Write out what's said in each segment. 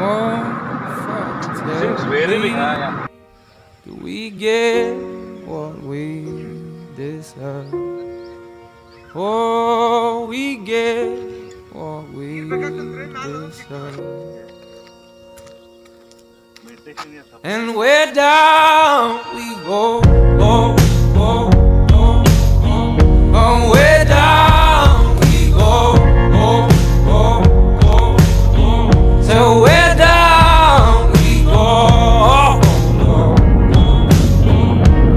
Oh, fuck, Seems very big. Yeah. do we get what we deserve? Oh, we get what we deserve. And where down we go, oh, oh, oh, oh, oh, where down we go, oh, oh, oh, oh, so where down we go, oh, oh, oh,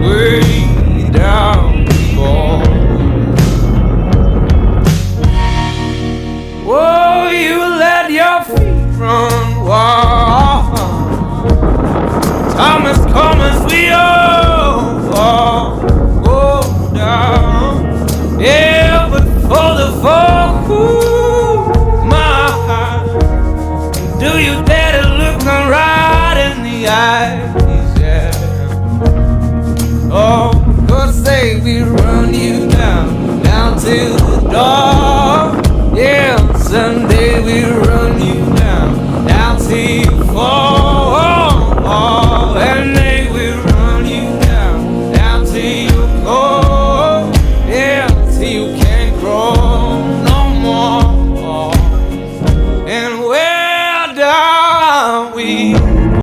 way down we go. Oh, you let your feet run wild. Time has come as we all fall, go down. Yeah, but for the fall, ooh, my heart, do you dare to look me right in the eyes? Yeah. Oh, 'cause say we run you down, down to the door. Yeah, someday we